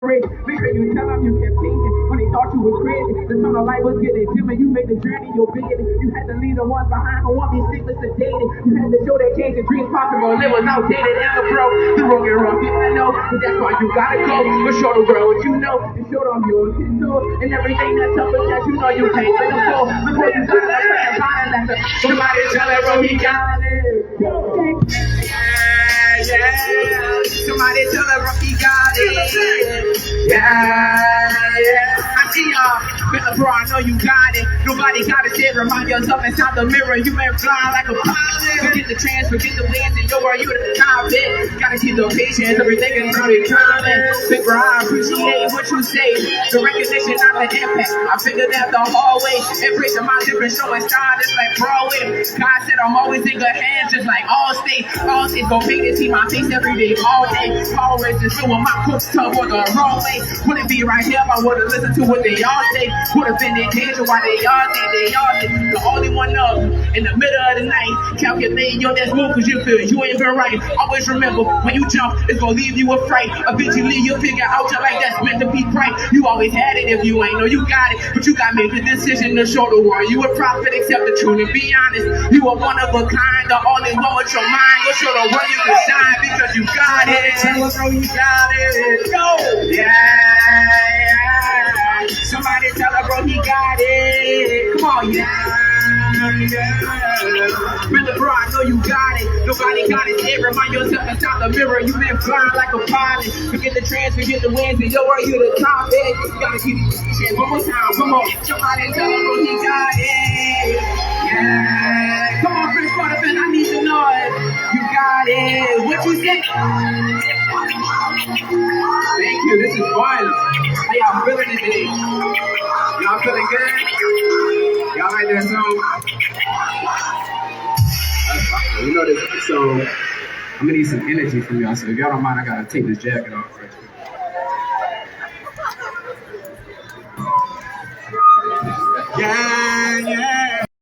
Make sure you tell them you kept changing when they thought you was crazy. The tunnel light was getting dim and you made the journey your biggest. You had to leave the ones behind who won't be sleepless and dated. You had to show that change and dreams possible. It was outdated and the bro. You wrong and wrong, yeah, I know. But that's why you gotta go. But show the world what you know. And show them your potential. And everything that's up with that you know you can't let them go. Before you got it, like a fine letter. Somebody tell that bro he got it. Yeah. Somebody tell that bro he got it. Yeah. I see y'all, bro, I know you got it. Nobody got it yet. Remind yourself inside the mirror. You been flying like a pilot. Forget the trans, forget the winds, and yo, are you the top bit? Gotta keep the patience, everything is really common. Big bro, I appreciate what you say. The recognition, not the impact. I figured out the hallway. Embracing my different show and style, just like Broadway. God said I'm always in good hands, just like Allstate. Allstate gon' make it see my face every day, all day. Always just doing my cook tub on the wrong way. Wouldn't be right here if I would've listened to what they all say. Would've been in danger while they all say. The only one up in the middle of the night. Calculating your next move cause you feel you ain't been right. Always remember when you jump, it's gonna leave you a fright. Eventually you'll figure out your life that's meant to be bright. You always had it if you ain't know you got it. But you gotta make the decision to show the world you a prophet, accept the truth and be honest. You are one of a kind, the only one with your mind. Go show the world you can shine because you got it. Tell us how you got it. Go! Yeah. Somebody tell her bro he got it. Come on, yeah. Brother bro, I know you got it. Nobody got it yet. Remind yourself inside the mirror. You been flying like a pilot. Forget the trans, forget the winds, and yo, are you the top it? You gotta keep it shit one more time. Come on. Somebody tell her bro he got it. Yeah. Come on, Prince Quarterback, I need to know it. You got it. What you say? Thank you. This is fun. How y'all feeling today? Y'all feeling good? Y'all like that song? You know this episode, I'm gonna need some energy from y'all, so if y'all don't mind, I gotta take this jacket off first.